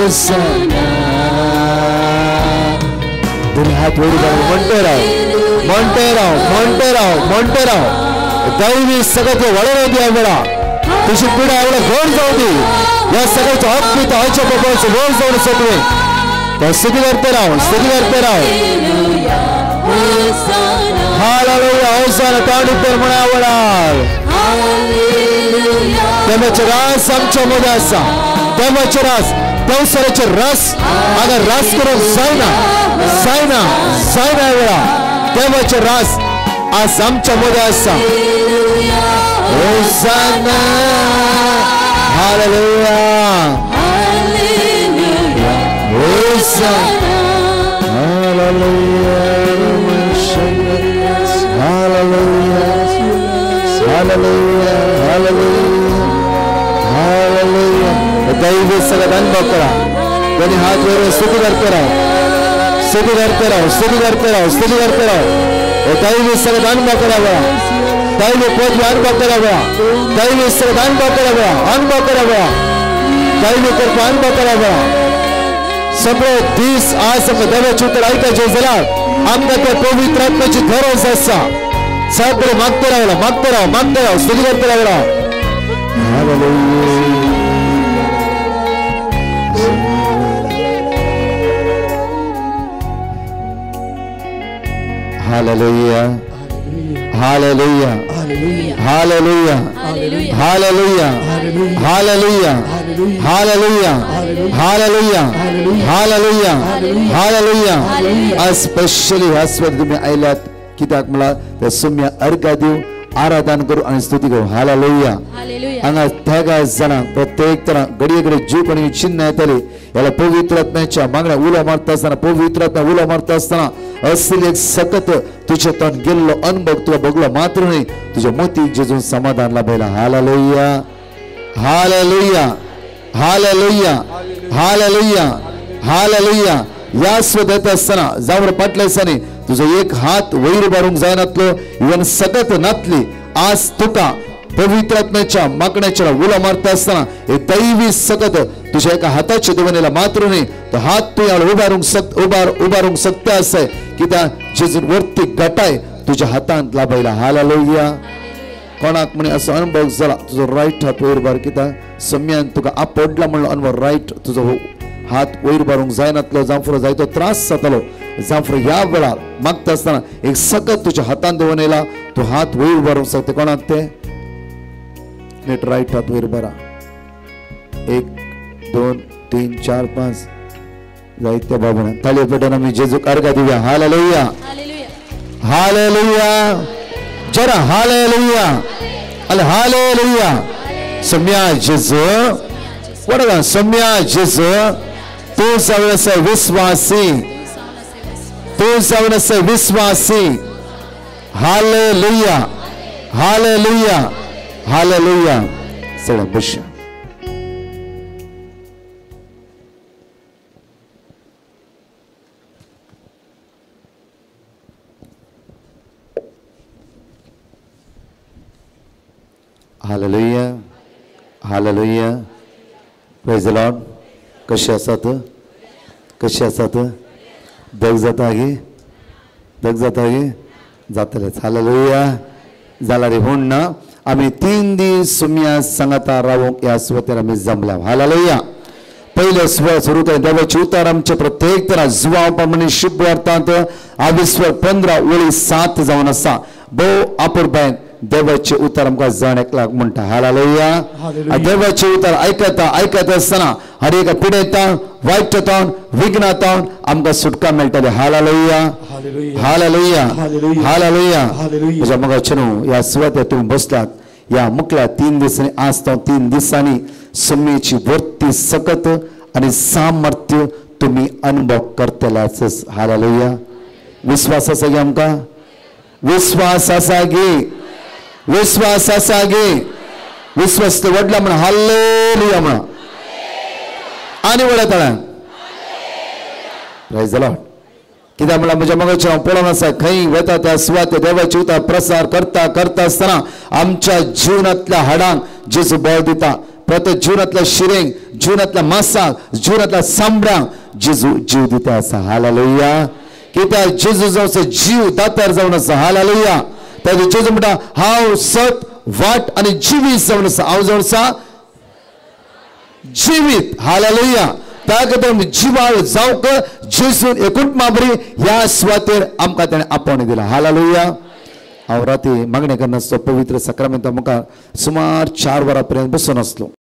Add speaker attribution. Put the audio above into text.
Speaker 1: होसाना दोन्ही हात वर करा म्हणते राव दैवी सगळं वळण होती या वेळा तुझी पिढा एवढं गोड जाऊ दे या सगळ्याच्या अद्भुत आजच्या गोड जाऊन सकवे तर स्तुती करते राव हालेलुया होसाना तांडू तर म्हणावणार तेव्हाचे रास आमच्या मध्ये असा तेव्हाचे रास पावसाळ्याचे रस अगर रस करून जायना वेळा तेव्हाचे रास आज आमच्या मध्ये असा होसाना हालेलुया होसाना हालेलुया हालेलुया दैवी सगळं अनुभव करा कोणी हात वर स्तुती करते राव दैवी सगळं अनुभव करावा दैवी पद अनुभव करावा दैवी सगळं अनुभव करावा दैवी कृपा अनुभव करावा सगळे दिस आज देवाचे उत्तर ऐकायचे जरा आमच्या त्या पवित्र आत्म्याची धरस असा सगळे मागते राहा स्तुती करते राहा hallelujah hallelujah hallelujah hallelujah hallelujah hallelujah hallelujah hallelujah hallelujah specially हसवत तुम्ही आयलात कित्याक मला त्या सौम्य अर्घ देऊ आराधना करू आणि स्तुती करू हालेलुया हांगा त्या जाणांक प्रत्येक तना घडये जीव कोणी चिन्ह येतले याला पवित्र आत्म्याच्या मागण्या उलो मारता असताना पवित्र आत्मा उलो मारता असताना असले एक सकत तुझ्या तोंड गेल्लो अनुभव तुला बघलो मात्र नाही तुझ्या मोती जेजून समाधान लाभला hallelujah hallelujah hallelujah hallelujah hallelujah या स्वदेत असताना जावर पाटलेसाने तुझा एक हात वैर बारूंक जायनातलो इवन सकत नातली आज तुका पवित्र आत्म्याच्या मागण्याच्या उला मारता असताना एक दैवी सकत तुझ्या एका हाताच्या देवनेला मात्र नाही तो हात तू उभारूंक सकता असे की त्या जेजून वरती गटाय तुझ्या हातांत लाभयला हालेलुया कोणाक म्हणे असो अनुभव झाला तुझो राईट हात वयर बार कित्या सम्यान तुका आपडला म्हणलो अनुभव राईट तुझो हात वयर बारूंक जायनातलो जांफरो जायतो त्रास जातालो जांफरो ह्या वेळार मागता असताना एक सकत तुझ्या हातान देऊन येयला तू हात वयर बारूंक शकता कोणाक ते नेट राईट हात वयर बारा 1 2 3 4 5 जायत्या बाबून ताळयो पेटोवन आमी जेजूक अर्घ दिवया हालेलुया हालेलुया जरा हालेलुया हालेलुया सम्या जेजू वडगा सम्या जेजू तू जावनसे विश्वासी हालेलुया हालेलुया हालेलुया सगळं बस hallelujah hallelujah praise the Lord कशे आसात दग जाता गे जातलेच हालेलुया जाला रे म्हूण ना आमी 3 दीस सुम्या सांगाता रावूंक ह्या सुवातेर आमी जमल्या हालेलुया पयले सुवात सुरू केले देवाचे उतार आमचे प्रत्येक तरा जुवांव प्रमाणे शुभ अर्थांत 15:7 जावन आसा भोव आपुरबायन देवाचे उतार आमकां जाण एकलाक म्हणटा हालेलुया देवाचे उतार आयकता आसतना हर एका पिडेतान वायटांतल्यान विघ्नांतल्यान आमकां सुटका मेळटली हालेलुया हालेलुया हालेलुया म्हज्या मोगाचेनो ह्या सुवातेर तुमी बसलात ह्या मुखल्या 3 दिसांनी आज तो 3 दिसांनी सम्मेची वर्ती सकत आनी सामर्थ्य तुमी अनुभव करतल्याच हालेलुया विश्वास आसा गे आमकां विश्वास आसा गे विश्वास वडला म्हण हालेलुया म्हण आनी वडताळ्यान प्रेज द लॉर्ड कित्याक म्हळ्यार म्हज्या मोगाचें हांव पळोवन आसा खंय वता त्या सुवातेर देवाचे उतार प्रसार करता आसतना आमच्या जिवनांतल्या हाडांक जेजू बळ दिता प्रत्येक जीवनातल्या शिरेंक, जीवनातल्या मासाक, जीवनातल्या सांबड्यांक जेजू जीव दिता आसा. हालेलुया. कित्याक जेजू जावन जीव दातार जावन आसा. हालेलुया. ताजे जेजू म्हणटा हांव सत वाट आनी जिवीत जावन आसा. हांव जावन आसा जिवीत. हालेलुया. त्या खातीर जिवाळ जावंक जेजून एकूच माबरी ह्या सुवातेर आमकां ताणें आपोवण दिला. हालेलुया. हांव राती मागणी करनासतना पवित्र सक्रामेंता मुखार सुमार 4 वरां पर्यंत बसून आसलो.